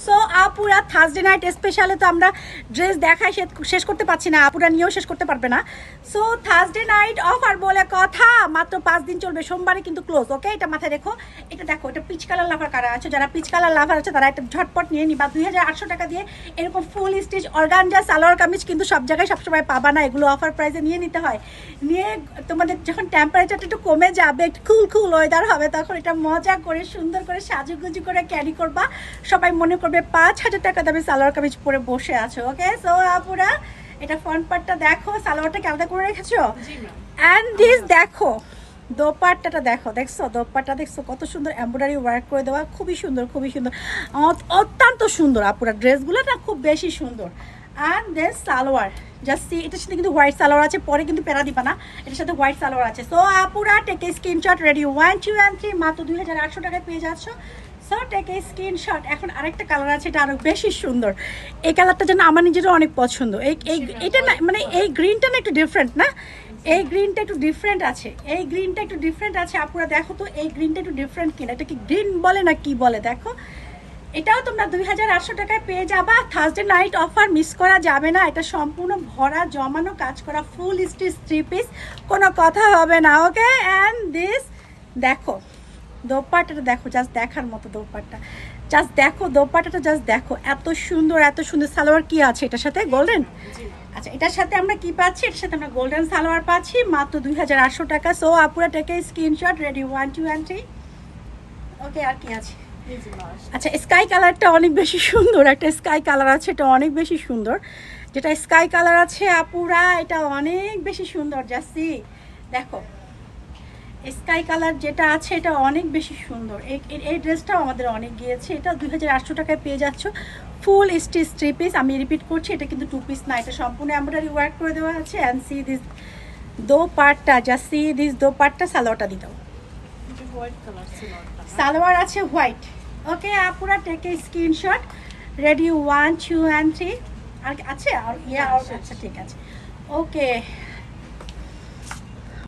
So আপুরা Thursday night স্পেশালে তো আমরা ড্রেস দেখাই শেষ করতে পারছি না, আপুরা নিয়েও শেষ করতে পারবে না। সো থার্সডে নাইট অফার বলে কথা, মাত্র 5 দিন চলবে, সোমবারে কিন্তু ক্লোজ। ওকে, এটা মাথায় রেখো। এটা দেখো, এটা পিচ কালার লাভার কারা আছে, যারা পিচ কালার লাভার আছে তারা একটা ঝটপট নিয়ে নিবা। 2800 টাকা দিয়ে এরকম ফুল স্টিচ অর্গানজা সালোয়ার কামিজ কিন্তু সব জায়গায় সবসময় পাবা না, এগুলো অফার প্রাইসে নিয়ে নিতে হয়। নিয়ে তোমাদের যখন টেম্পারেচারটা একটু কমে যাবে, একটু কুল ওয়েদার হবে, তখন এটা মজা করে সুন্দর করে সাজুগুজু করে ক্যারি করবা। সবাই মনে করবে 5000 টাকা দামে সালোয়ার কামিজ পরে বসে আছো। ওকে, সো আপুরা এটা ফ্রন্ট পার্টটা দেখো, সালোয়ারটাকে আলাদা করে রেখেছো। অ্যান্ড দিস দেখো দোপাট্টাটা দেখো, দেখছো দোপাট্টা দেখছো কত সুন্দর এমব্রয়ডারি ওয়ার্ক করে দেওয়া, খুবই সুন্দর খুবই সুন্দর, অত্যন্ত সুন্দর। আপুরা ড্রেসগুলো না খুব বেশি সুন্দর। And then salwar just see, এটার সাথে কিন্তু হোয়াইট সালোয়ার আছে, পরে কিন্তু প্যারা দিবা না, এটার সাথে হোয়াইট সালোয়ার আছে। সো আপুরা take a screenshot, ready 1 2 and 3 মাত্র 2800 টাকায় পেয়ে যাচ্ছ। So take a screenshot. এখন আরেকটা কালার আছে, এটা আরো বেশি সুন্দর। এই কালারটা যেন আমার নিজেরও অনেক পছন্দ। এটা না মানে এই গ্রিনটা না একটু ডিফারেন্ট না, এই গ্রিনটা একটু ডিফারেন্ট আছে, এই গ্রিনটা একটু ডিফারেন্ট আছে। আপুরা দেখো তো এই গ্রিনটা একটু ডিফারেন্ট কিনা, এটা কি গ্রিন বলে না কি বলে দেখো। এটাও তোমরা 2800 টাকায় পেয়ে যাবা। থার্সডে নাইট অফার মিস করা যাবে না। এটা সম্পূর্ণ ভরা জমানো কাজ করা ফুল স্টিচ 3 পিস, কোনো কথা হবে না। ওকে, অ্যান্ড দিস দেখো দোপাট্টাটা দেখো, জাস্ট দেখার মতো দোপাট্টা, জাস্ট দেখো দোপাট্টাটা, জাস্ট দেখো এত সুন্দর এত সুন্দর। সালোয়ার কি আছে এটার সাথে? গোল্ডেন। আচ্ছা, এটার সাথে আমরা কি পাচ্ছি? এটার সাথে আমরা গোল্ডেন সালোয়ার পাচ্ছি মাত্র 2800 টাকা। সো আপুরা টেকে স্ক্রিনশট, রেডি 1 2 and 3। ওকে, আর কি আছে? আচ্ছা, স্কাই কালারটা অনেক বেশি সুন্দর, একটা স্কাই কালার আছে, এটা অনেক বেশি সুন্দর। যেটা স্কাই কালার আছে আপুরা, এটা অনেক বেশি সুন্দর। জাস্টি দেখো স্কাই কালার যেটা আছে এটা অনেক বেশি সুন্দর। এই ড্রেসটাও আমাদের অনেক গিয়েছে। এটা 2800 টাকায় পেয়ে যাচ্ছ ফুল স্টিচ 3 পিস। আমি রিপিট করছি, এটা কিন্তু 2 পিস না, এটা সম্পূর্ণ এমব্রয়ডারি ওয়ার্ক করে দেওয়া আছে। And see this dupatta, just see this dupatta. সালোয়ারটা দিও, সালোয়ার আছে হোয়াইট। ওকে আপুরা take a screenshot, ready 1 2 and 3। আর আছে আর আচ্ছা ঠিক আছে। ওকে